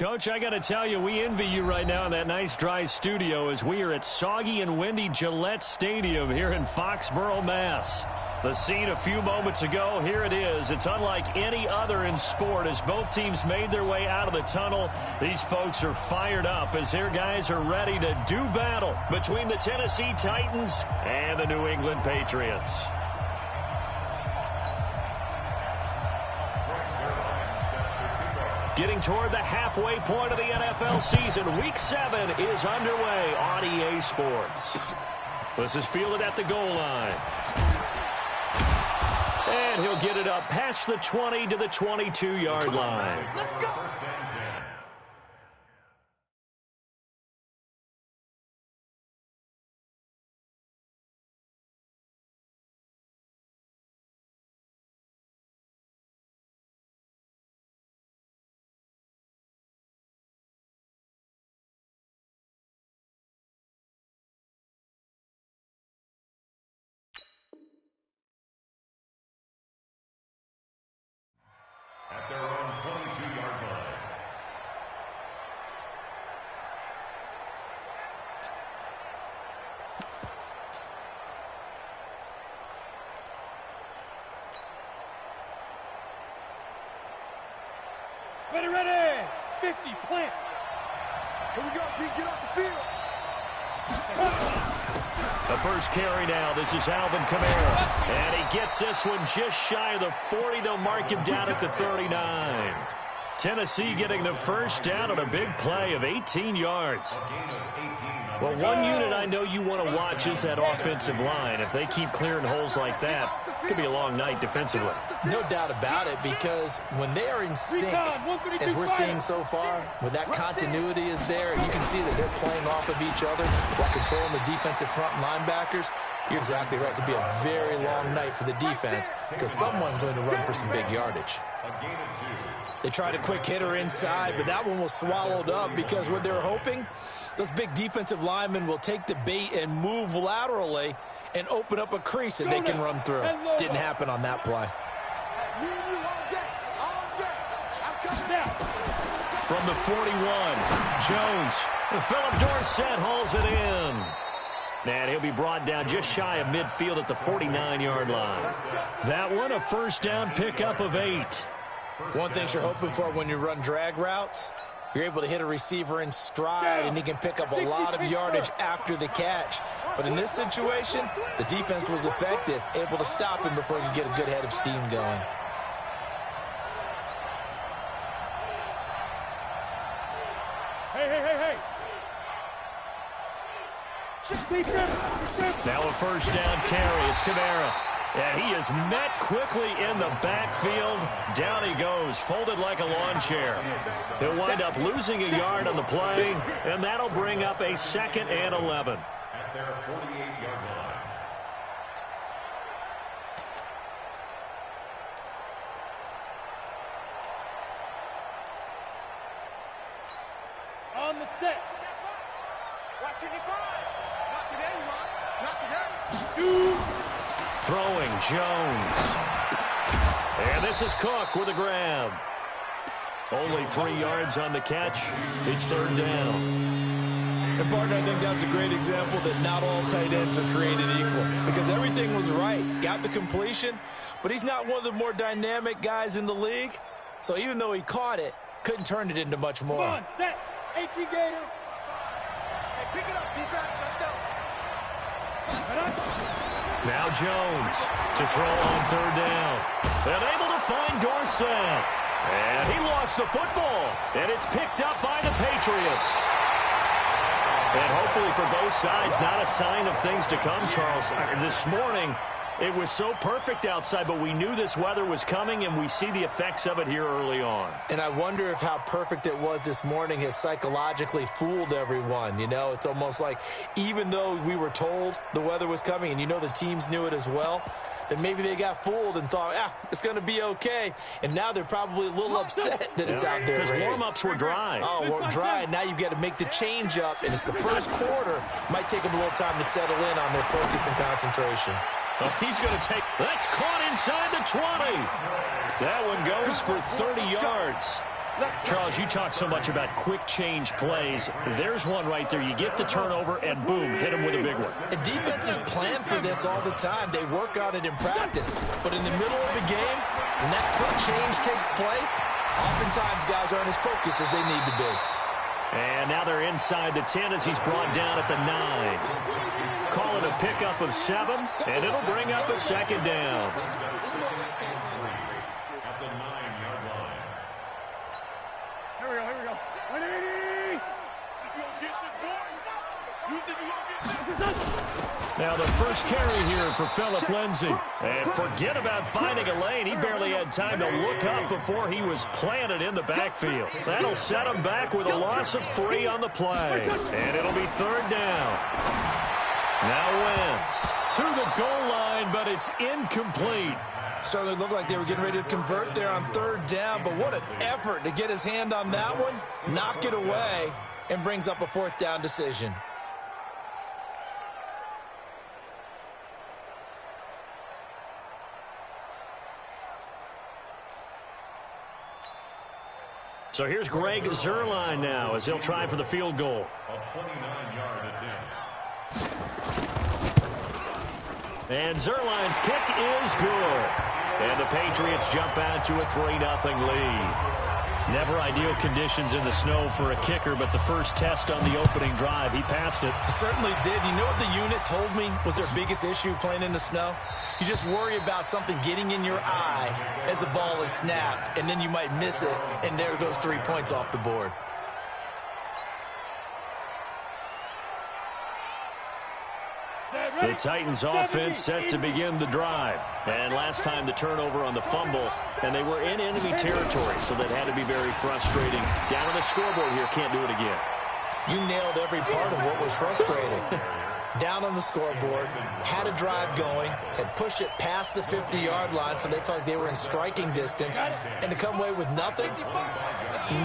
Coach, I got to tell you, we envy you right now in that nice dry studio as we are at soggy and windy Gillette Stadium here in Foxborough, Mass. The scene a few moments ago, here it is. It's unlike any other in sport as both teams made their way out of the tunnel. These folks are fired up as their guys are ready to do battle between the Tennessee Titans and the New England Patriots. Getting toward the halfway point of the NFL season, Week 7 is underway on EA Sports. This is fielded at the goal line. And he'll get it up past the 20 to the 22-yard line. Let's go. At their own 22-yard line. Ready. 50, plant. Here we go, D. Get off the field. The first carry now. This is Alvin Kamara. And he gets this one just shy of the 40. They'll mark him down at the 39. Tennessee getting the first down on a big play of 18 yards. Well, one unit I know you want to watch is that offensive line. If they keep clearing holes like that, it could be a long night defensively. No doubt about it, because when they are in sync, as we're seeing so far, when that continuity is there, you can see that they're playing off of each other while controlling the defensive front linebackers. You're exactly right. It could be a very long night for the defense because someone's going to run for some big yardage. They tried a quick hitter inside, but that one was swallowed up because what they're hoping, those big defensive linemen will take the bait and move laterally and open up a crease that they can run through. Didn't happen on that play. From the 41, Jones. Philip Dorsett hauls it in. And he'll be brought down just shy of midfield at the 49-yard line. That one, a first down pickup of 8. One thing you're hoping for when you run drag routes, you're able to hit a receiver in stride, and he can pick up a lot of yardage after the catch. But in this situation, the defense was effective, able to stop him before he could get a good head of steam going. Hey. Now a first down carry. It's Kamara. And he is met quickly in the backfield. Down he goes, folded like a lawn chair. He'll wind up losing a yard on the play, and that'll bring up a 2nd and 11. At their 48-yard line. On the set. Watching it fire. Not today, Ron. Not today. 2. Throwing, Jones. And this is Cook with a grab. Only 3 yards on the catch. It's 3rd down. And, partner, I think that's a great example that not all tight ends are created equal. Because everything was right. Got the completion, but he's not one of the more dynamic guys in the league. So even though he caught it, couldn't turn it into much more. Come on, set. 18 Gator. Hey, pick it up, defense. Let's go. Now Jones to throw on 3rd down. And able to find Dorsett. And he lost the football. And it's picked up by the Patriots. And hopefully for both sides, not a sign of things to come, Charles. This morning, it was so perfect outside, but we knew this weather was coming, and we see the effects of it here early on. And I wonder if how perfect it was this morning has psychologically fooled everyone. You know, it's almost like even though we were told the weather was coming, and you know the teams knew it as well, that maybe they got fooled and thought, it's going to be okay. And now they're probably a little upset that it's out there. Because warm-ups were dry. Oh, well, dry, and now you've got to make the change up, and it's the first quarter. Might take them a little time to settle in on their focus and concentration. Oh, he's going to take, that's caught inside the 20. That one goes for 30 yards. Charles, you talk so much about quick change plays. There's one right there. You get the turnover, and boom, hit him with a big one. And defenses plan for this all the time. They work on it in practice. But in the middle of the game, when that quick change takes place, oftentimes guys aren't as focused as they need to be. And now they're inside the 10 as he's brought down at the 9. Call it a pickup of 7, and it'll bring up a second down. Now the first carry here for Phillip Lindsay. And forget about finding a lane. He barely had time to look up before he was planted in the backfield. That'll set him back with a loss of 3 on the play. And it'll be third down. Now Wentz to the goal line, but it's incomplete. Certainly looked like they were getting ready to convert there on third down, but what an effort to get his hand on that one, knock it away, and brings up a fourth down decision. So here's Greg Zuerlein now as he'll try for the field goal. A 29-yard attempt. And Zuerlein's kick is good. And the Patriots jump out to a 3-0 lead. Never ideal conditions in the snow for a kicker, but the first test on the opening drive, he passed it. He certainly did. You know what the unit told me was their biggest issue playing in the snow? You just worry about something getting in your eye as the ball is snapped, and then you might miss it, and there goes 3 points off the board. The Titans offense set to begin the drive. And last time the turnover on the fumble, and they were in enemy territory, so that had to be very frustrating. Down on the scoreboard here, can't do it again. You nailed every part of what was frustrating. Down on the scoreboard, had a drive going, had pushed it past the 50-yard line, so they felt like they were in striking distance, and to come away with nothing,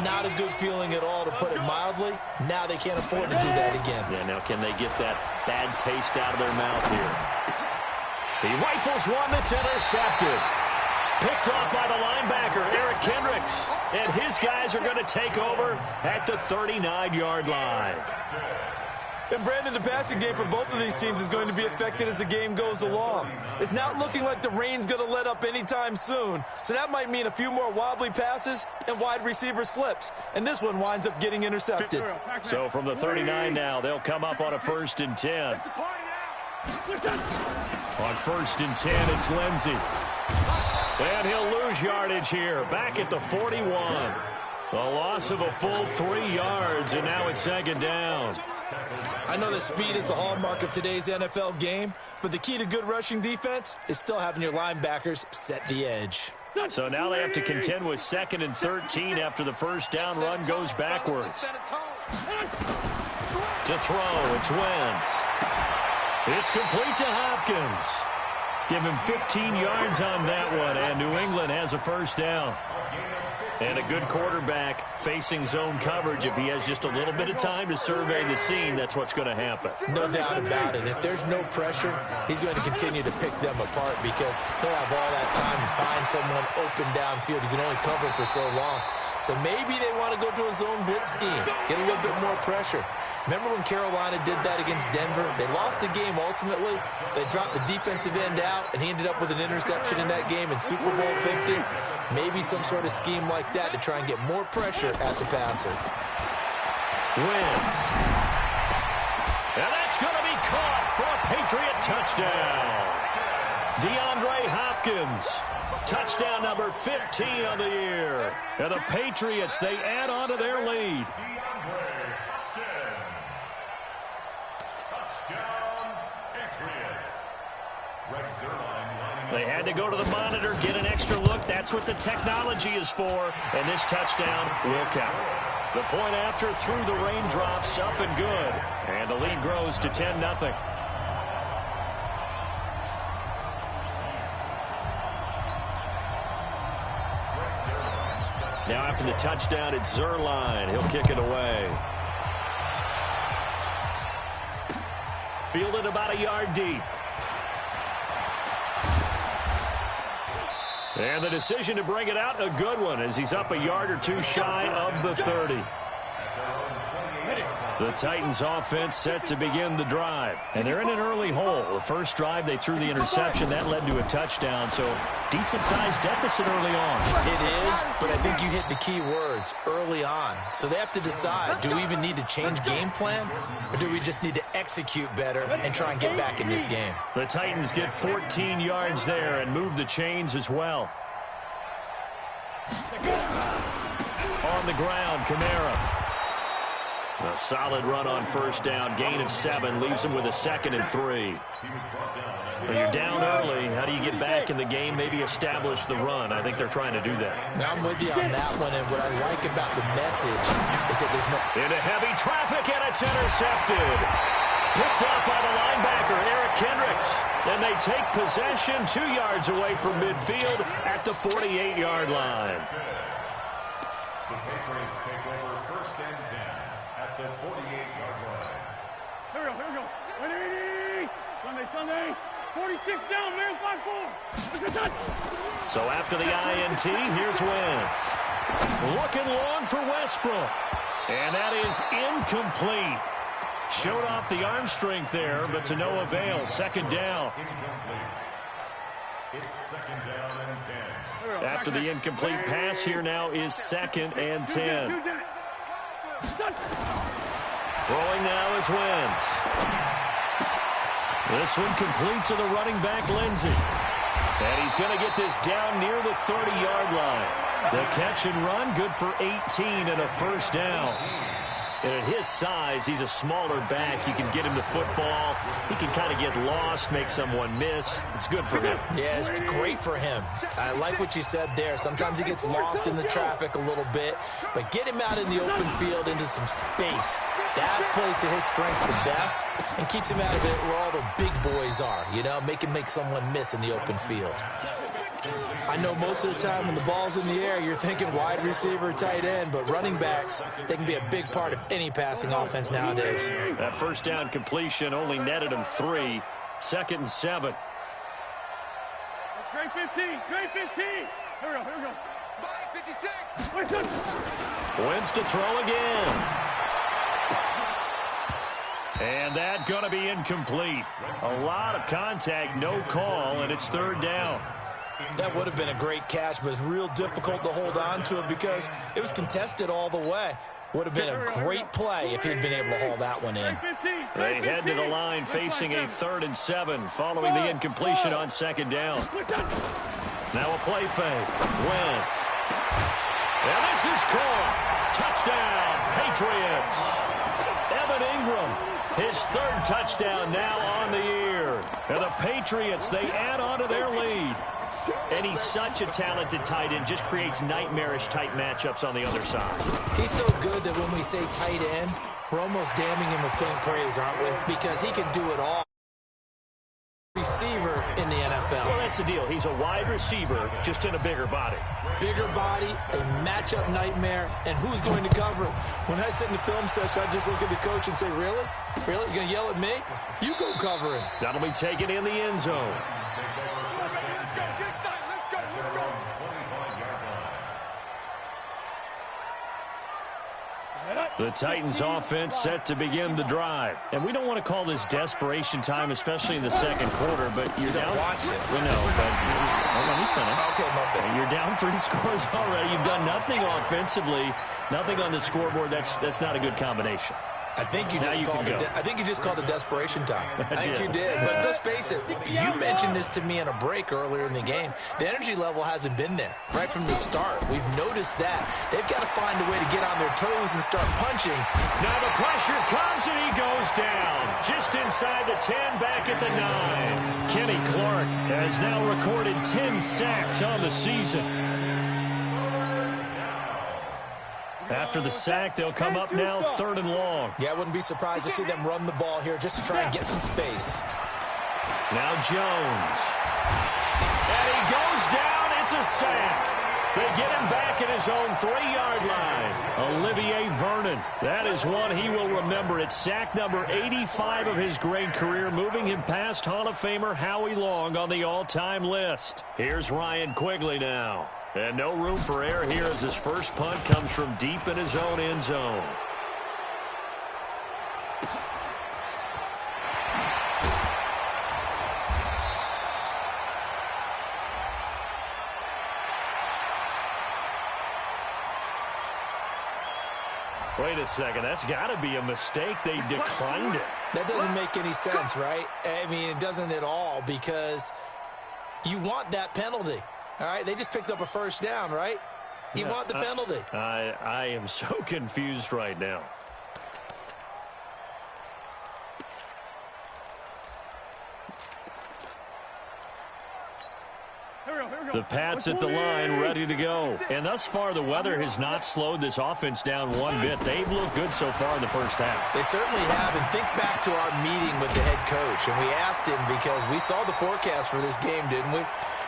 not a good feeling at all, to put it mildly. Now they can't afford to do that again. Yeah, now can they get that bad taste out of their mouth here? He rifles one that's intercepted. Picked off by the linebacker, Eric Kendricks. And his guys are going to take over at the 39-yard line. And, Brandon, the passing game for both of these teams is going to be affected as the game goes along. It's not looking like the rain's going to let up anytime soon. So that might mean a few more wobbly passes and wide receiver slips. And this one winds up getting intercepted. So from the 39 now, they'll come up on a 1st and 10. On 1st and 10, it's Lindsay. And he'll lose yardage here. Back at the 41. A loss of a full 3 yards, and now it's second down. I know that speed is the hallmark of today's NFL game, but the key to good rushing defense is still having your linebackers set the edge. So now they have to contend with 2nd and 13 after the first down run goes backwards. To throw, it's Wentz. It's complete to Hopkins. Give him 15 yards on that one, and New England has a first down. And a good quarterback facing zone coverage. If he has just a little bit of time to survey the scene, that's what's going to happen. No doubt about it. If there's no pressure, he's going to continue to pick them apart because he'll have all that time to find someone open downfield. He can only cover for so long. So maybe they want to go to a zone blitz scheme, get a little bit more pressure. Remember when Carolina did that against Denver? They lost the game ultimately. They dropped the defensive end out, and he ended up with an interception in that game in Super Bowl 50. Maybe some sort of scheme like that to try and get more pressure at the passer. Wentz. And that's going to be caught for a Patriot touchdown. DeAndre Hopkins. Touchdown number 15 on the year. And the Patriots, they add on to their lead. They had to go to the monitor, get an extra look. That's what the technology is for. And this touchdown will count. The point after through the raindrops, up and good. And the lead grows to 10-0. Now after the touchdown, it's Zuerlein. He'll kick it away. Fielded about a yard deep. And the decision to bring it out, a good one, as he's up a yard or two shy of the 30. The Titans offense set to begin the drive. And they're in an early hole. The first drive, they threw the interception. That led to a touchdown. So decent-sized deficit early on. It is, but I think you hit the key words, early on. So they have to decide, do we even need to change game plan? Or do we just need to execute better and try and get back in this game? The Titans get 14 yards there and move the chains as well. On the ground, Kamara. A solid run on first down. Gain of 7 leaves him with a 2nd and 3. When you're down early, how do you get back in the game, maybe establish the run? I think they're trying to do that. Now I'm with you on that one, and what I like about the message is that there's no... Into heavy traffic, and it's intercepted. Picked up by the linebacker, Eric Kendricks. And they take possession 2 yards away from midfield at the 48-yard line. The Patriots take over 1st and 10 at the 48-yard line. Here we go. 180. Sunday. 46 down, man. 5-4. So after the INT, here's Wentz. Looking long for Westbrook. And that is incomplete. Showed off the arm strength there, but to no avail. 2nd down. It's 2nd down and 10. After the incomplete pass, here now is 2nd and 10. Throwing now is Wentz. This one complete to the running back, Lindsey. And he's going to get this down near the 30-yard line. The catch and run, good for 18 and a 1st down. And at his size, he's a smaller back. You can get him the football. He can kind of get lost, make someone miss. It's good for him. Yeah, it's great for him. I like what you said there. Sometimes he gets lost in the traffic a little bit, but get him out in the open field into some space. That plays to his strengths the best and keeps him out of it where all the big boys are, you know, make someone miss in the open field. I know most of the time when the ball's in the air, you're thinking wide receiver, tight end, but running backs, they can be a big part of any passing offense nowadays. That 1st down completion only netted him 3. 2nd and 7. Great 15. Here we go. Spy 56. Wentz to throw again. And that going to be incomplete. A lot of contact, no call, and it's 3rd down. That would have been a great catch, but it's real difficult to hold on to it because it was contested all the way. Would have been a great play if he'd been able to haul that one in. They head to the line facing a 3rd and 7 following the incompletion on 2nd down. Now a play fake. Wentz. And this is caught. Touchdown, Patriots. Evan Ingram, his 3rd touchdown now on the year. And the Patriots, they add on to their lead. And he's such a talented tight end, just creates nightmarish-type matchups on the other side. He's so good that when we say tight end, we're almost damning him with faint praise, aren't we? Because he can do it all. Receiver in the NFL. Well, that's the deal. He's a wide receiver, just in a bigger body. Bigger body, a matchup nightmare, and who's going to cover him? When I sit in the film session, I just look at the coach and say, really? Really? You're going to yell at me? You go cover him. That'll be taken in the end zone. The Titans offense set to begin the drive. And we don't want to call this desperation time, especially in the 2nd quarter, but you're down. Watch it. Well, no, but let me finish. Okay, my bad. You're down 3 scores already. You've done nothing offensively, nothing on the scoreboard. That's not a good combination. I think you just called it desperation time. I think you did. But let's face it, you mentioned this to me in a break earlier in the game. The energy level hasn't been there right from the start. We've noticed that. They've got to find a way to get on their toes and start punching. Now the pressure comes and he goes down. Just inside the 10, back at the 9. Kenny Clark has now recorded 10 sacks on the season. After the sack, they'll come up now 3rd and long. Yeah, I wouldn't be surprised to see them run the ball here just to try and get some space. Now Jones. And he goes down. It's a sack. They get him back at his own 3-yard line. Olivier Vernon. That is one he will remember. It's sack number 85 of his great career, moving him past Hall of Famer Howie Long on the all-time list. Here's Ryan Quigley now. And no room for error here as his first punt comes from deep in his own end zone. Wait a second, that's got to be a mistake. They declined it. That doesn't make any sense, right? I mean, it doesn't at all, because you want that penalty. All right, they just picked up a first down, right? You want the penalty. I am so confused right now. The Pats at the line, ready to go. And thus far, the weather has not slowed this offense down one bit. They've looked good so far in the first half. They certainly have. And think back to our meeting with the head coach. And we asked him, because we saw the forecast for this game, didn't we?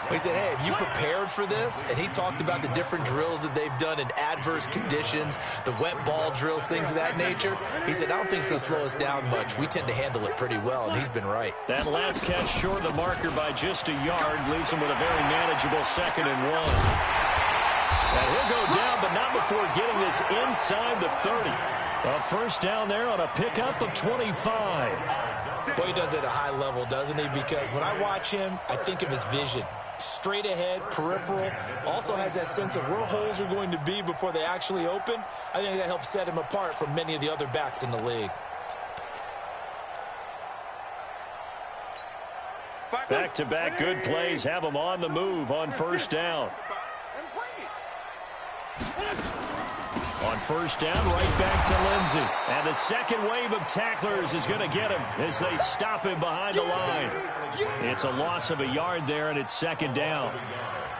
We said, hey, have you prepared for this? And he talked about the different drills that they've done in adverse conditions, the wet ball drills, things of that nature. He said, I don't think it's going to slow us down much. We tend to handle it pretty well, and he's been right. That last catch short of the marker by just a yard leaves him with a very manageable 2nd and 1. And he'll go down, but not before getting this inside the 30. A first down there on a pickup of 25. Boy, he does it at a high level, doesn't he? Because when I watch him, I think of his vision. Straight ahead, peripheral, also has that sense of where holes are going to be before they actually open. I think that helps set him apart from many of the other backs in the league. Back-to-back good plays have him on the move on first down. On first down, right back to Lindsey. And the second wave of tacklers is going to get him as they stop him behind the line. It's a loss of a yard there, and it's 2nd down.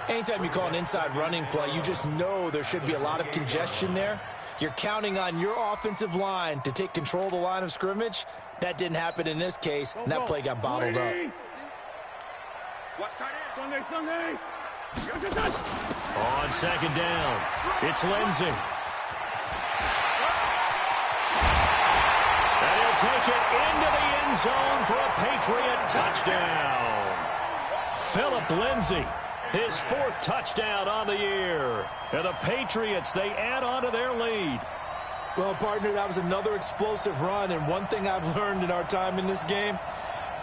Anytime you call an inside running play, you just know there should be a lot of congestion there. You're counting on your offensive line to take control of the line of scrimmage. That didn't happen in this case, and that play got bottled up. On 2nd down, it's Lindsey. And he'll take it into the end zone for a Patriot touchdown. Phillip Lindsey, his 4th touchdown on the year. And the Patriots, they add on to their lead. Well, partner, that was another explosive run, and one thing I've learned in our time in this game,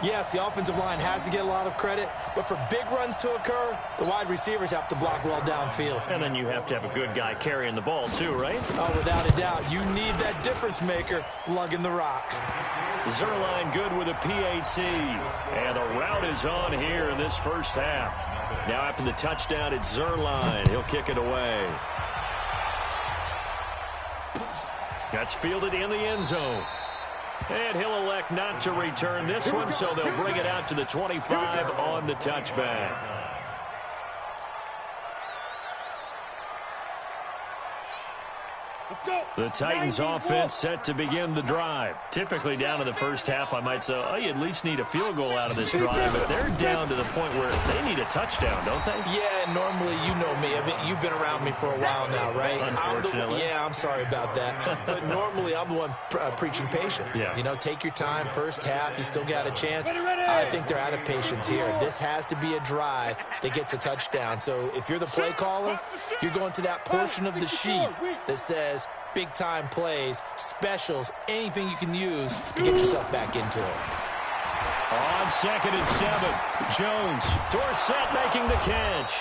yes, the offensive line has to get a lot of credit, but for big runs to occur, the wide receivers have to block well downfield. And then you have to have a good guy carrying the ball too, right? Oh, without a doubt. You need that difference maker lugging the rock. Zerline good with a PAT. And the route is on here in this first half. Now after the touchdown, it's Zerline. He'll kick it away. That's fielded in the end zone. And he'll elect not to return this one, so they'll bring it out to the 25 on the touchback. The Titans offense set to begin the drive. Typically down to the first half, I might say, oh, you at least need a field goal out of this drive, but they're down to the point where they need a touchdown, don't they? Yeah, normally, you know me. I mean, you've been around me for a while now, right? Unfortunately. I'm sorry about that. But normally, I'm the one preaching patience. Yeah. You know, take your time. First half, you still got a chance. I think they're out of patience here. This has to be a drive that gets a touchdown. So if you're the play caller, you're going to that portion of the sheet that says big-time plays, specials, anything you can use to get yourself back into it. On 2nd and 7, Jones, Dorsett making the catch.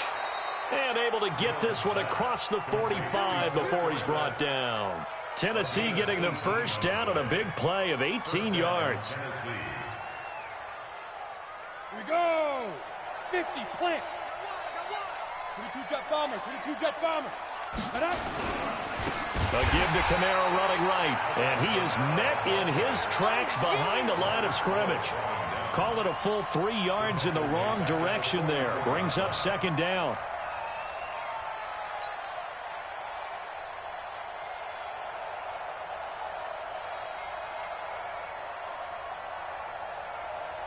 And able to get this one across the 45 before he's brought down. Tennessee getting the first down on a big play of 18 yards. Here we go. 50, plant. 22 jet bomber, 22 jet bomber. A give to Kamara running right. And he is met in his tracks behind the line of scrimmage. Call it a full 3 yards in the wrong direction there. Brings up 2nd down.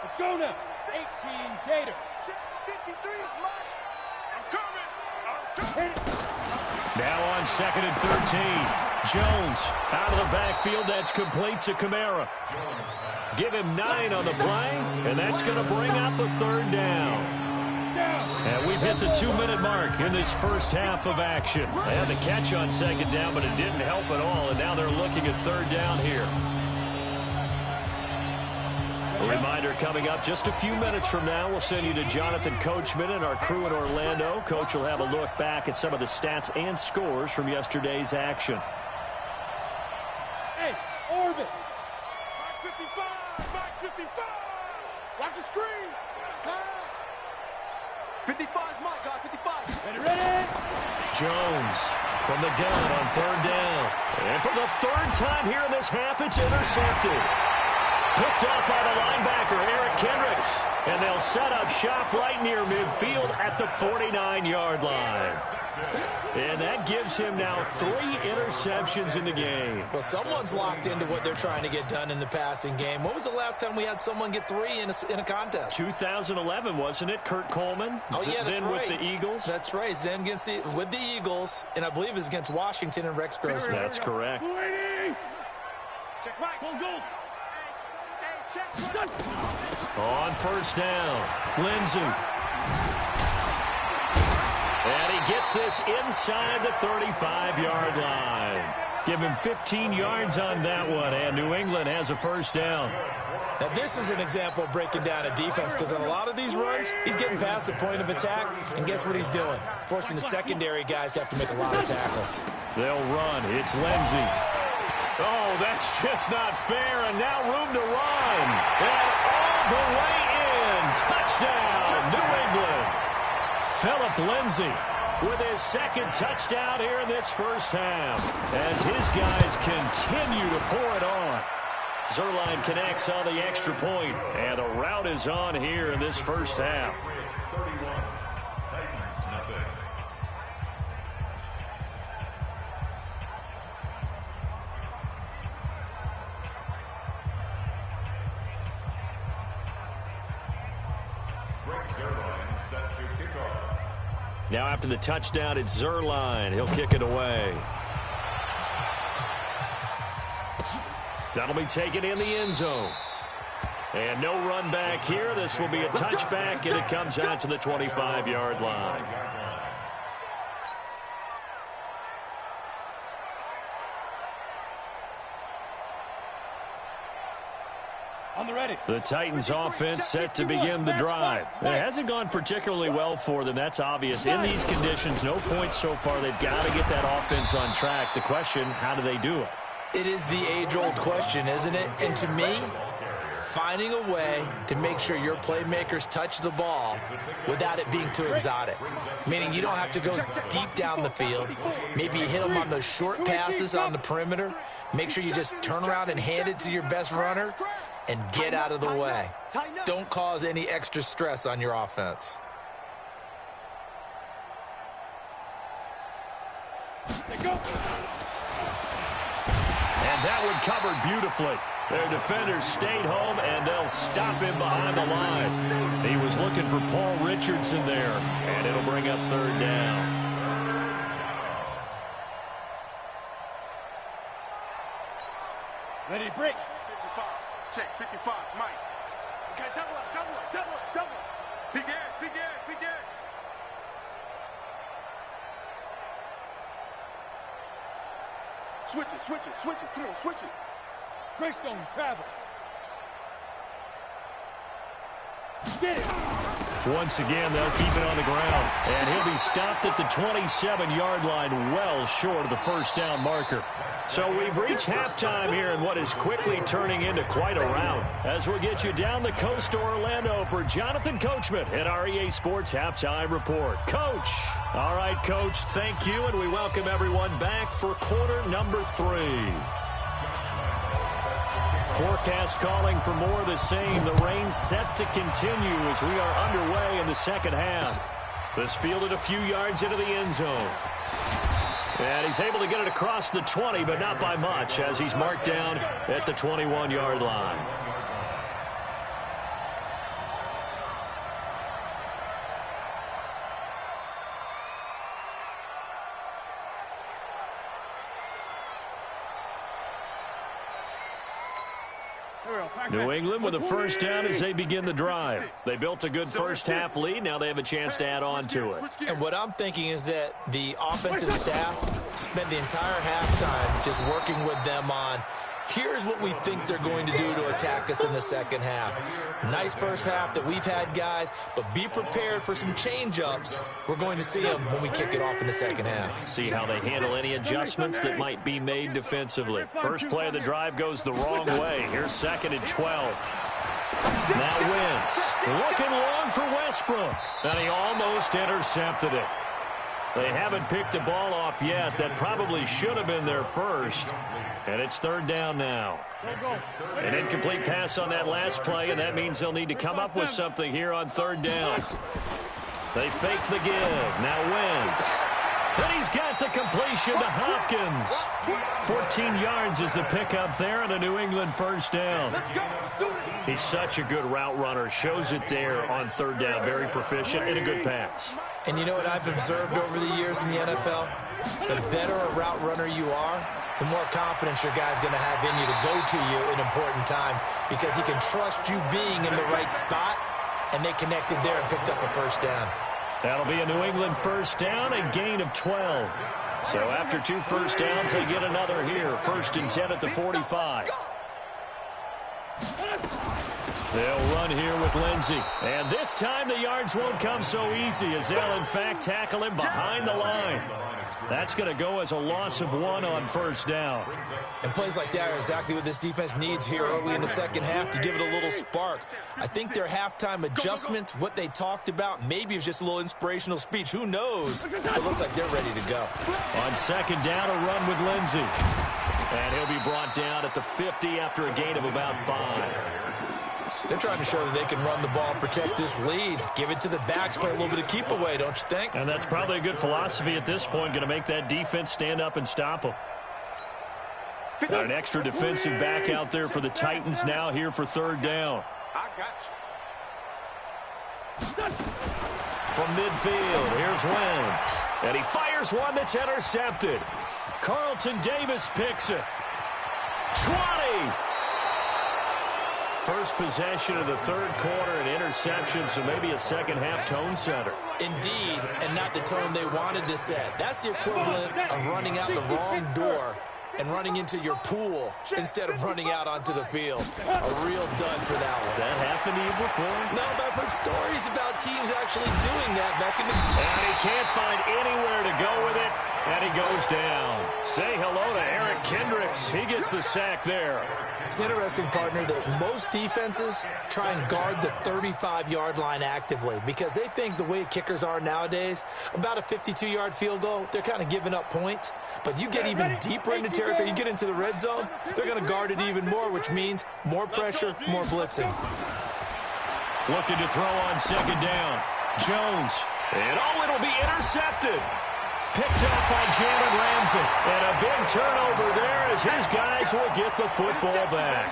Let's go now. 18 Gator. 53 is mine. I'm coming. Now on 2nd and 13. Jones out of the backfield. That's complete to Kamara. Give him 9 on the play, and that's going to bring up a 3rd down. And we've hit the 2-minute mark in this first half of action. They had the catch on 2nd down, but it didn't help at all, and now they're looking at 3rd down here. A reminder coming up just a few minutes from now. We'll send you to Jonathan Coachman and our crew in Orlando. Coach will have a look back at some of the stats and scores from yesterday's action. Hey, orbit. 555, 555. Watch the screen. Pass. 55's my guy, 55. Ready. Jones from the gun on 3rd down. And for the 3rd time here in this half, it's intercepted. Picked up by the linebacker, Eric Kendricks. And they'll set up shop right near midfield at the 49-yard line. And that gives him now 3 interceptions in the game. Well, someone's locked into what they're trying to get done in the passing game. When was the last time we had someone get 3 in a contest? 2011, wasn't it? Kurt Coleman? Oh, yeah, that's then right. With the Eagles? That's right. Then with the Eagles, and I believe it's against Washington and Rex Grossman. That's correct. Check right. Go. On 1st down, Lindsey. And he gets this inside the 35-yard line. Give him 15 yards on that one, and New England has a 1st down. Now, this is an example of breaking down a defense, because on a lot of these runs, he's getting past the point of attack, and guess what he's doing? Forcing the secondary guys to have to make a lot of tackles. They'll run. It's Lindsey. Oh, that's just not fair, and now room to run. And all the way in. Touchdown, New England. Philip Lindsey with his 2nd touchdown here in this first half as his guys continue to pour it on. Zuerlein connects on the extra point, and the route is on here in this first half. Now after the touchdown, it's Zuerlein. He'll kick it away. That'll be taken in the end zone. And no run back here. This will be a touchback, and it comes out to the 25-yard line. On the ready. The Titans offense set to begin the drive. It hasn't gone particularly well for them. That's obvious. In these conditions, no points so far. They've got to get that offense on track. The question, how do they do it? It is the age-old question, isn't it? And to me, finding a way to make sure your playmakers touch the ball without it being too exotic. Meaning you don't have to go deep down the field. Maybe you hit them on those short passes on the perimeter. Make sure you just turn around and hand it to your best runner and get out of the way. Don't cause any extra stress on your offense. And that one covered beautifully. Their defenders stayed home, and they'll stop him behind the line. He was looking for Paul Richardson there, and it'll bring up 3rd down. Ready to break. 55. Check, 55. Mike. Okay, double up. Big edge. Switch it. Come on, switch it. Greystone, travel. Get it. Once again, they'll keep it on the ground. And he'll be stopped at the 27-yard line, well short of the 1st down marker. So we've reached halftime here in what is quickly turning into quite a rout. As we'll get you down the coast to Orlando for Jonathan Coachman at our EA Sports Halftime Report. Coach. All right, Coach, thank you, and we welcome everyone back for quarter number 3. Forecast calling for more of the same. The rain set to continue as we are underway in the second half. This fielded a few yards into the end zone. And he's able to get it across the 20, but not by much, as he's marked down at the 21-yard line. New England with a first down as they begin the drive. They built a good first half lead. Now they have a chance to add on to it. And what I'm thinking is that the offensive staff spent the entire halftime just working with them on, here's what we think they're going to do to attack us in the second half. Nice first half that we've had, guys, but be prepared for some change-ups. We're going to see them when we kick it off in the second half. See how they handle any adjustments that might be made defensively. First play of the drive goes the wrong way. Here's 2nd and 12. Now Wentz looking long for Westbrook, and he almost intercepted it. They haven't picked a ball off yet. That probably should have been their first. And it's 3rd down now. An incomplete pass on that last play, and that means they'll need to come up with something here on 3rd down. They fake the give. Now Wentz. And he's got the completion to Hopkins. 14 yards is the pickup there, and a New England first down. He's such a good route runner. Shows it there on 3rd down. Very proficient and a good pass. And you know what I've observed over the years in the NFL? The better a route runner you are, the more confidence your guy's going to have in you to go to you in important times, because he can trust you being in the right spot, and they connected there and picked up a first down. That'll be a New England first down, a gain of 12. So after 2 first downs, they get another here. 1st and 10 at the 45. They'll run here with Lindsey. And this time the yards won't come so easy, as they'll in fact tackle him behind the line. That's going to go as a loss of 1 on 1st down. And plays like that are exactly what this defense needs here early in the second half to give it a little spark. I think their halftime adjustments, what they talked about, maybe it was just a little inspirational speech. Who knows? It looks like they're ready to go. On 2nd down, a run with Lindsey. And he'll be brought down at the 50 after a gain of about 5. They're trying to show that they can run the ball and protect this lead. Give it to the backs, play a little bit of keep away, don't you think? And that's probably a good philosophy at this point, going to make that defense stand up and stop them. Got an extra defensive back out there for the Titans now here for 3rd down. I got you. From midfield, here's Wentz. And he fires one that's intercepted. Carlton Davis picks it. 20! First possession of the 3rd quarter, an interception, so maybe a second-half tone setter. Indeed, and not the tone they wanted to set. That's the equivalent of running out the wrong door and running into your pool instead of running out onto the field. A real dud for that one. Has that happened to you before? No, but I've heard stories about teams actually doing that back in the... And he can't find anywhere to go with it, and he goes down. Say hello to Eric Kendricks. He gets the sack there. It's interesting, partner, that most defenses try and guard the 35-yard line actively because they think the way kickers are nowadays, about a 52-yard field goal, they're kind of giving up points. But you get even deeper into territory, you get into the red zone, they're going to guard it even more, which means more pressure, more blitzing. Looking to throw on 2nd down. Jones. And it'll be intercepted. Picked up by Jalen Ramsey. And a big turnover there as his guys will get the football back.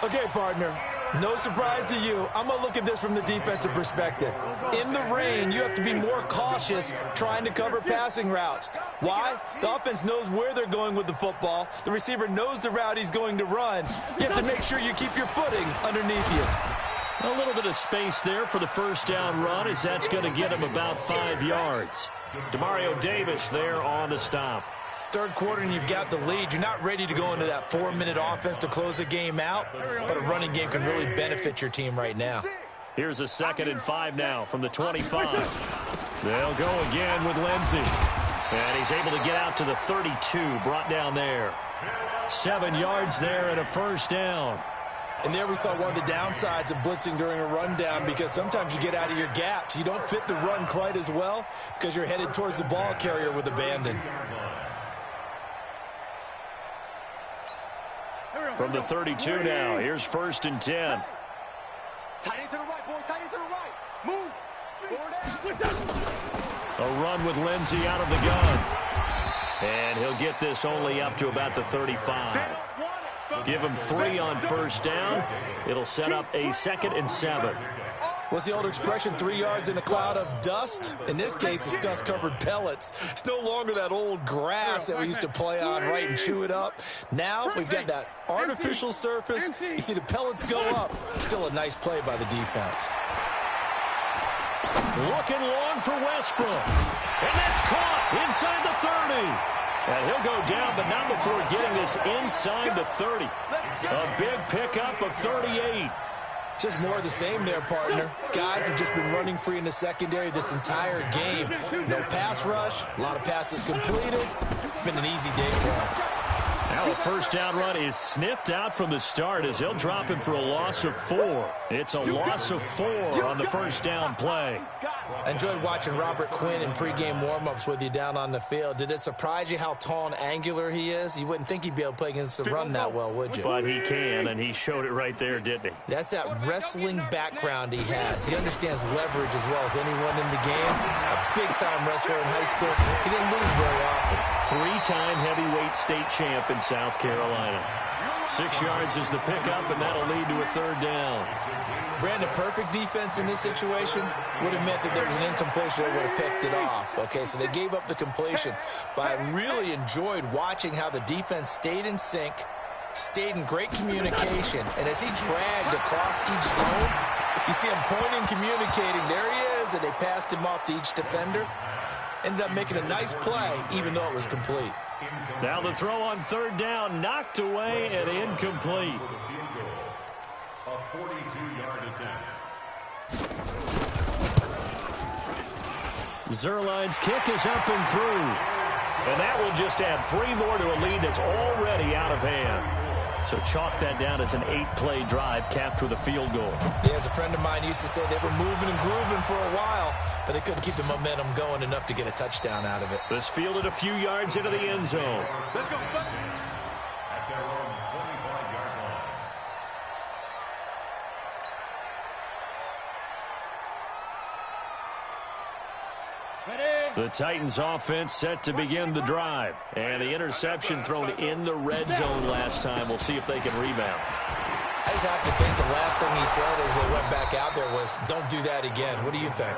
Okay, partner, no surprise to you. I'm going to look at this from the defensive perspective. In the rain, you have to be more cautious trying to cover passing routes. Why? The offense knows where they're going with the football. The receiver knows the route he's going to run. You have to make sure you keep your footing underneath you. A little bit of space there for the first down run, as that's going to get him about 5 yards. Demario Davis there on the stop. 3rd quarter and you've got the lead. You're not ready to go into that 4-minute offense to close the game out, but a running game can really benefit your team right now. Here's a 2nd and 5 now from the 25. They'll go again with Lindsey. And he's able to get out to the 32, brought down there. 7 yards there and a first down. And there we saw one of the downsides of blitzing during a rundown, because sometimes you get out of your gaps. You don't fit the run quite as well because you're headed towards the ball carrier with abandon. From the 32 now, here's 1st and 10. Tight end to the right, boy. Tight end to the right. Move. A run with Lindsey out of the gun. And he'll get this only up to about the 35. Give him 3 on first down. It'll set up a 2nd and 7. What's the old expression, 3 yards in a cloud of dust? In this case, it's dust-covered pellets. It's no longer that old grass that we used to play on, right, and chew it up. Now we've got that artificial surface. You see the pellets go up. Still a nice play by the defense. Looking long for Westbrook. And that's caught inside the 30. And he'll go down, but not before getting this inside the 30. A big pickup of 38. Just more of the same there, partner. Guys have just been running free in the secondary this entire game. No pass rush, a lot of passes completed. Been an easy day for him. Now a first down run is sniffed out from the start as they'll drop him for a loss of 4. It's a loss of 4 on the first down play. I enjoyed watching Robert Quinn in pregame warm-ups with you down on the field. Did it surprise you how tall and angular he is? You wouldn't think he'd be able to play against the run that well, would you? But he can, and he showed it right there, didn't he? That's that wrestling background he has. He understands leverage as well as anyone in the game. A big-time wrestler in high school. He didn't lose very often. 3-time heavyweight state champ in South Carolina. 6 yards is the pickup, and that'll lead to a third down. Brandon, perfect defense in this situation would have meant that there was an incompletion that would have picked it off. Okay, so they gave up the completion. But I really enjoyed watching how the defense stayed in sync, stayed in great communication, and as he dragged across each zone, you see him pointing, communicating. There he is, and they passed him off to each defender. Ended up making a nice play, even though it was complete. Now the throw on third down, knocked away and incomplete. A 42-yard attempt. Zerline's kick is up and through. And that will just add 3 more to a lead that's already out of hand. So chalk that down as an 8-play drive capped with a field goal. Yeah, as a friend of mine used to say, they were moving and grooving for a while, but they couldn't keep the momentum going enough to get a touchdown out of it. This fielded a few yards into the end zone. Let's go. At their own 25-yard line. The Titans offense set to begin the drive. And the interception thrown in the red zone last time. We'll see if they can rebound. I just have to think the last thing he said as they went back out there was, don't do that again. What do you think?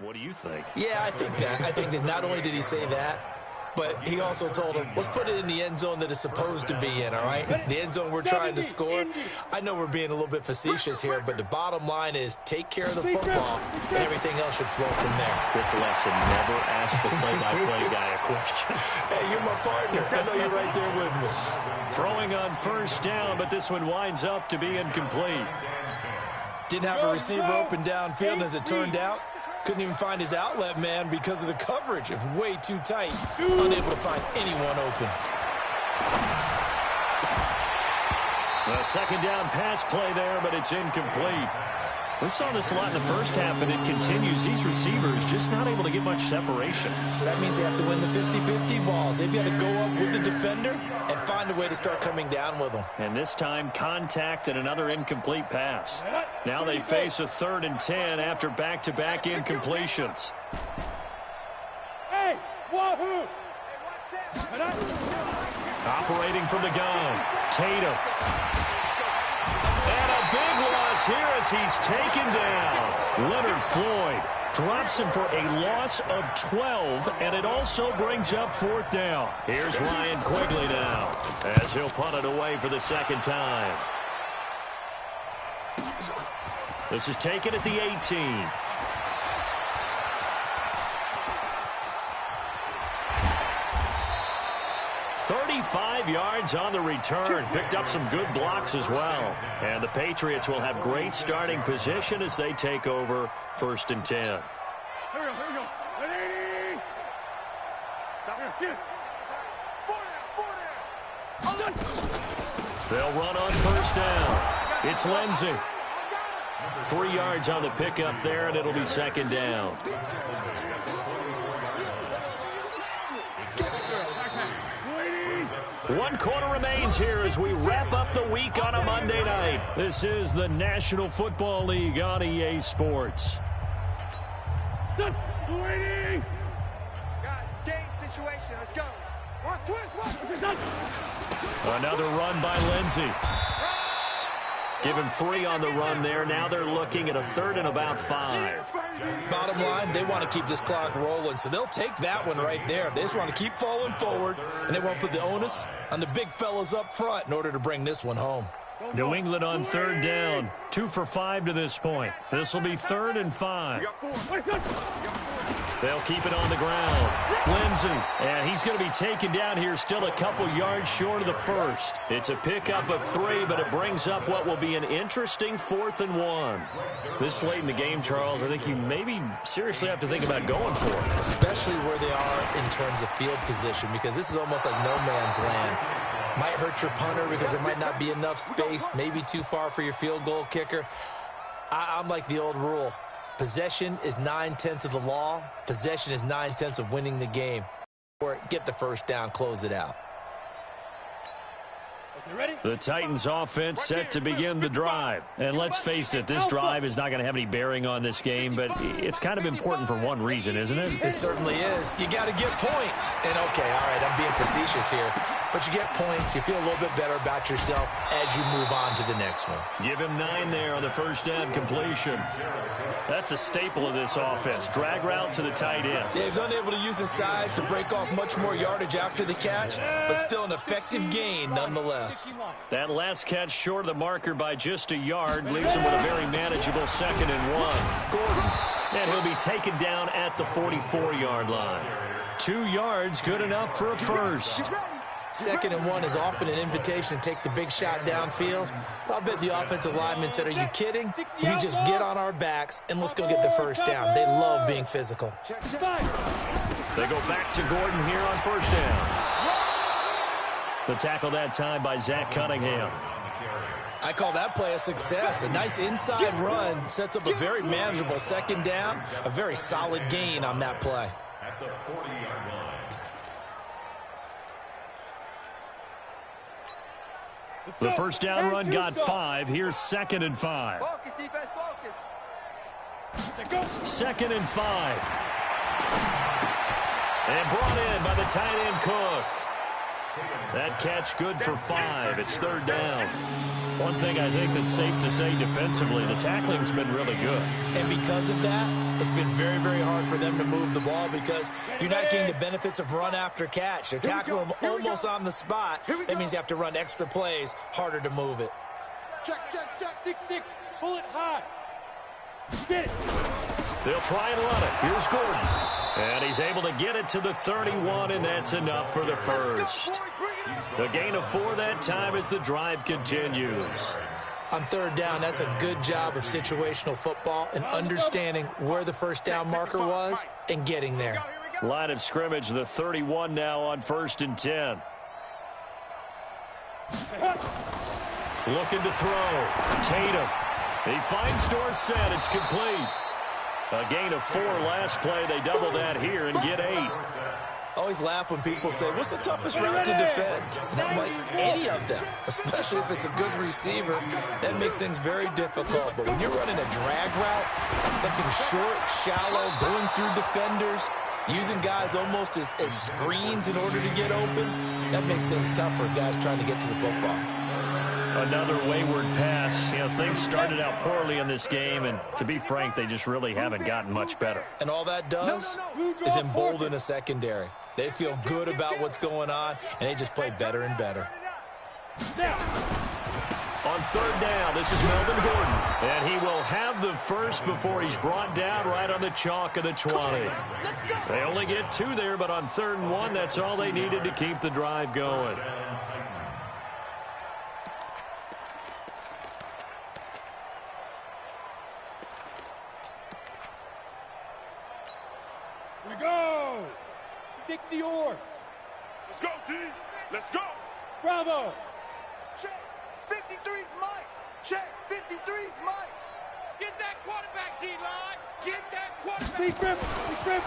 What do you think? Yeah, I think that not only did he say that, but he also told him, let's put it in the end zone that it's supposed to be in, all right? The end zone we're trying to score. I know we're being a little bit facetious here, but the bottom line is take care of the football, and everything else should flow from there. Quick lesson, never ask the play-by-play guy a question. Hey, you're my partner. I know you're right there with me. Throwing on first down, but this one winds up to be incomplete. Didn't have a receiver open downfield, and as it turned out, couldn't even find his outlet man because of the coverage. It was way too tight. Unable to find anyone open. A second down pass play there, but it's incomplete. We saw this a lot in the first half, and it continues. These receivers just not able to get much separation. So that means they have to win the 50-50 balls. They've got to go up with the defender and find a way to start coming down with them. And this time, contact and another incomplete pass. Now they face a 3rd and 10 after back-to-back incompletions. Hey, wahoo! Operating from the gun, Tatum. And a big loss here as he's taken down. Leonard Floyd drops him for a loss of 12, and it also brings up 4th down. Here's Ryan Quigley now as he'll punt it away for the second time. This is taken at the 18. 35 yards on the return. Picked up some good blocks as well. And the Patriots will have great starting position as they take over 1st and 10. Here we go. Ready? They'll run on 1st down. It's Lindsey. 3 yards on the pickup there, and it'll be 2nd down. 1 quarter remains here as we wrap up the week on a Monday night. This is the National Football League on EA Sports. Guys, stay in situation. Let's go. Another run by Lindsey. Give him 3 on the run there. Now they're looking at a 3rd and about 5. Bottom line, they want to keep this clock rolling, so they'll take that one right there. They just want to keep falling forward, and they want to put the onus on the big fellas up front in order to bring this one home. New England on 3rd down. 2 for 5 to this point. This will be 3rd and 5. They'll keep it on the ground. Lindsey, and he's going to be taken down here still a couple yards short of the 1st. It's a pickup of 3, but it brings up what will be an interesting 4th and 1. This late in the game, Charles, I think you maybe seriously have to think about going for it. Especially where they are in terms of field position, because this is almost like no man's land. Might hurt your punter because there might not be enough space, maybe too far for your field goal kicker. I'm like the old rule. Possession is 9/10 of the law. Possession is 9/10 of winning the game. Or get the 1st down, close it out. The Titans offense set to begin the drive. And let's face it, this drive is not going to have any bearing on this game, but it's kind of important for one reason, isn't it? It certainly is. You got to get points. And okay, all right, I'm being facetious here. But you get points, you feel a little bit better about yourself as you move on to the next one. Give him 9 there on the 1st down completion. That's a staple of this offense. Drag route to the tight end. Yeah, he's unable to use his size to break off much more yardage after the catch, but still an effective gain nonetheless. That last catch short of the marker by just a yard leaves him with a very manageable 2nd and 1. Gordon, and he'll be taken down at the 44-yard line. 2 yards, good enough for a 1st. 2nd and 1 is often an invitation to take the big shot downfield. I'll bet the offensive lineman said, are you kidding? You just get on our backs and let's go get the 1st down. They love being physical. They go back to Gordon here on 1st down. The tackle that time by Zach Cunningham. I call that play a success. A nice inside run sets up a very manageable 2nd down. A very solid gain on that play. At the 40-yard line. The 1st down run got 5. Here's 2nd and 5. Focus, defense, focus. 2nd and 5. And brought in by the tight end Cook. That catch good for 5. It's 3rd down. One thing I think that's safe to say defensively, the tackling's been really good. And because of that, it's been very, very hard for them to move the ball because you're not getting the benefits of run after catch. They're tackling them almost on the spot. That means you have to run extra plays, harder to move it. Check. 6-6. Pull it high. Get it. They'll try and run it. Here's Gordon. And he's able to get it to the 31, and that's enough for the 1st. A gain of 4 that time as the drive continues. On 3rd down, that's a good job of situational football and understanding where the 1st down marker was and getting there. Line of scrimmage, the 31 now on 1st and 10. Looking to throw. Tatum. He finds Dorsett. It's complete. A gain of 4 last play. They double that here and get 8. I always laugh when people say, what's the toughest route to defend? And I'm like, any of them, especially if it's a good receiver. That makes things very difficult. But when you're running a drag route, something short, shallow, going through defenders, using guys almost as screens in order to get open, that makes things tough for guys trying to get to the football. Another wayward pass. You know, things started out poorly in this game, and to be frank, they just really haven't gotten much better. And all that does is embolden a secondary. They feel good about what's going on, and they just play better and better. On third down, this is Melvin Gordon. And he will have the first before he's brought down right on the chalk of the 20. They only get 2 there, but on 3rd and 1, that's all they needed to keep the drive going. Here we go. 60 yards. Let's go, D. Let's go. Bravo. Check. 53's Mike. Check. 53's Mike. Get that quarterback, D-line. Get that quarterback. Big grip.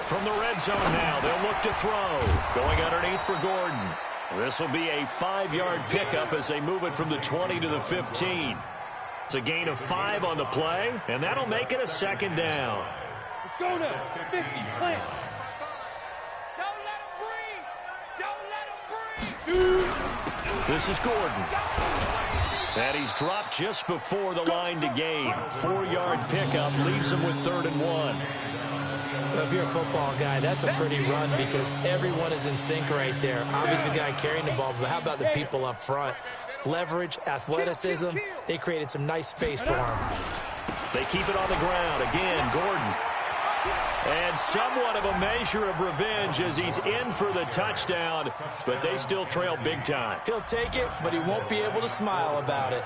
From the red zone now, they'll look to throw. Going underneath for Gordon. This will be a 5-yard pickup as they move it from the 20 to the 15. It's a gain of 5 on the play, and that'll make it a 2nd down. Let's go now. 50. Plant. This is Gordon. And he's dropped just before the line to gain. 4-yard pickup leaves him with 3rd and 1. If you're a football guy, that's a pretty run because everyone is in sync right there. Obviously, the guy carrying the ball, but how about the people up front? Leverage, athleticism, they created some nice space for him. They keep it on the ground. Again, Gordon. And somewhat of a measure of revenge as he's in for the touchdown, but they still trail big time. He'll take it, but he won't be able to smile about it.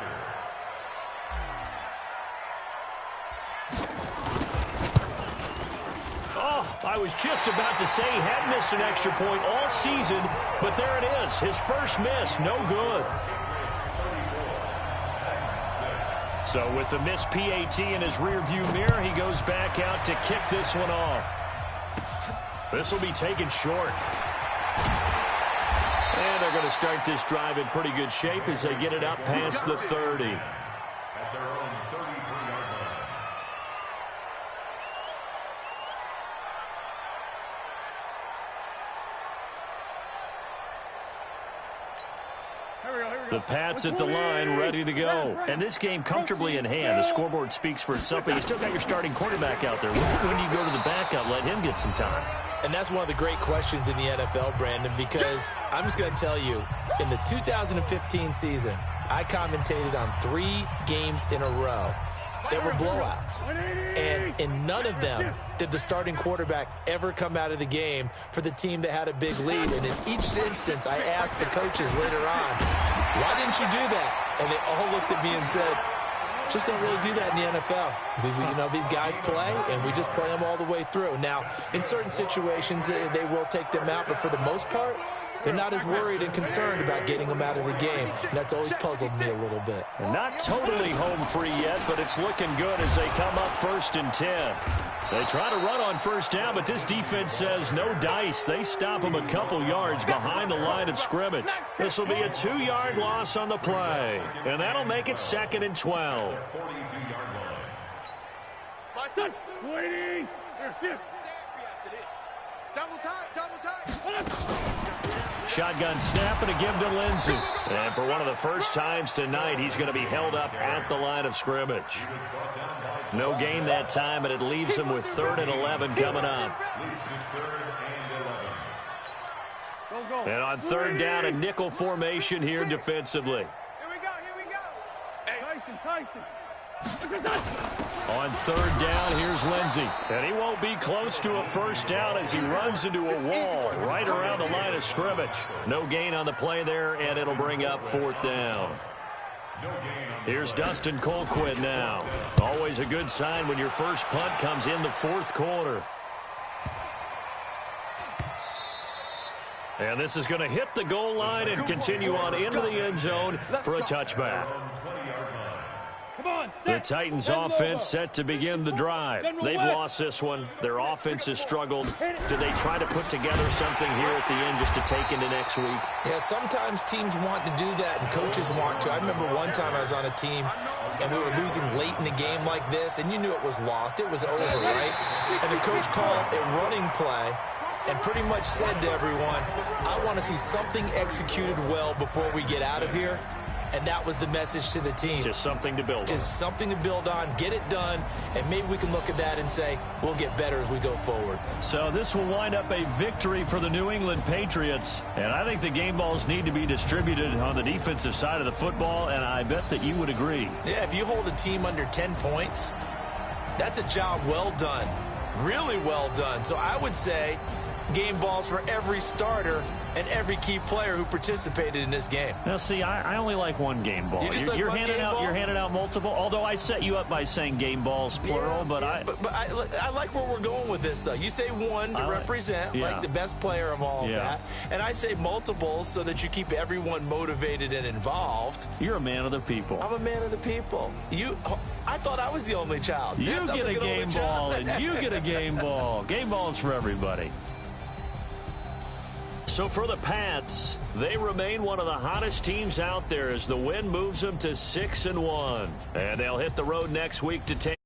Oh, I was just about to say he hadn't missed an extra point all season, but there it is. His first miss, no good. So with the missed PAT in his rearview mirror, he goes back out to kick this one off. This will be taken short. And they're going to start this drive in pretty good shape as they get it up past the 30. At their own 33-yard line. The Pats at the line, ready to go. And this game comfortably in hand. The scoreboard speaks for itself, but you still got your starting quarterback out there. When do you go to the backup, let him get some time? And that's one of the great questions in the NFL, Brandon, because I'm just going to tell you, in the 2015 season, I commentated on 3 games in a row that were blowouts. And in none of them did the starting quarterback ever come out of the game for the team that had a big lead. And in each instance, I asked the coaches later on, why didn't you do that? And they all looked at me and said, just don't really do that in the NFL. You know, these guys play, and we just play them all the way through. Now, in certain situations, they will take them out, but for the most part, they're not as worried and concerned about getting them out of the game. And that's always puzzled me a little bit. Not totally home free yet, but it's looking good as they come up 1st and 10. They try to run on 1st down, but this defense says no dice. They stop them a couple yards behind the line of scrimmage. This will be a 2-yard loss on the play, and that'll make it 2nd and 12. 42-yard line. Waiting. Double tight. Shotgun snap and a give to Lindsey. And for one of the first times tonight, he's going to be held up at the line of scrimmage. No gain that time, and it leaves him with 3rd and 11 coming up. And on 3rd down, a nickel formation here defensively. Here we go. Tyson. On 3rd down, here's Lindsey. And he won't be close to a 1st down as he runs into a wall right around the line of scrimmage. No gain on the play there, and it'll bring up 4th down. Here's Dustin Colquitt now. Always a good sign when your first punt comes in the 4th quarter. And this is going to hit the goal line and continue on into the end zone for a touchback. The Titans offense set to begin the drive. They've lost this one. Their offense has struggled. Do they try to put together something here at the end just to take into next week? Yeah, sometimes teams want to do that and coaches want to. I remember one time I was on a team and we were losing late in a game like this, and you knew it was lost. It was over, right? And the coach called a running play and pretty much said to everyone, I want to see something executed well before we get out of here. and that was the message to the team. Just something to build on. Just something to build on, get it done, and maybe we can look at that and say, we'll get better as we go forward. So this will wind up a victory for the New England Patriots, and I think the game balls need to be distributed on the defensive side of the football, and I bet that you would agree. Yeah, if you hold a team under 10 points, that's a job well done, really well done. So I would say game balls for every starter and every key player who participated in this game. Now, see, I only like one game ball. You're handing out multiple, although I set you up by saying game balls, plural. But I like where we're going with this, though. You say one to represent, like the best player of all of that. And I say multiples so that you keep everyone motivated and involved. You're a man of the people. I'm a man of the people. I thought I was the only child. You get a game ball, and you get a game ball. Game balls for everybody. So for the Pats, they remain one of the hottest teams out there as the win moves them to 6-1. And they'll hit the road next week to take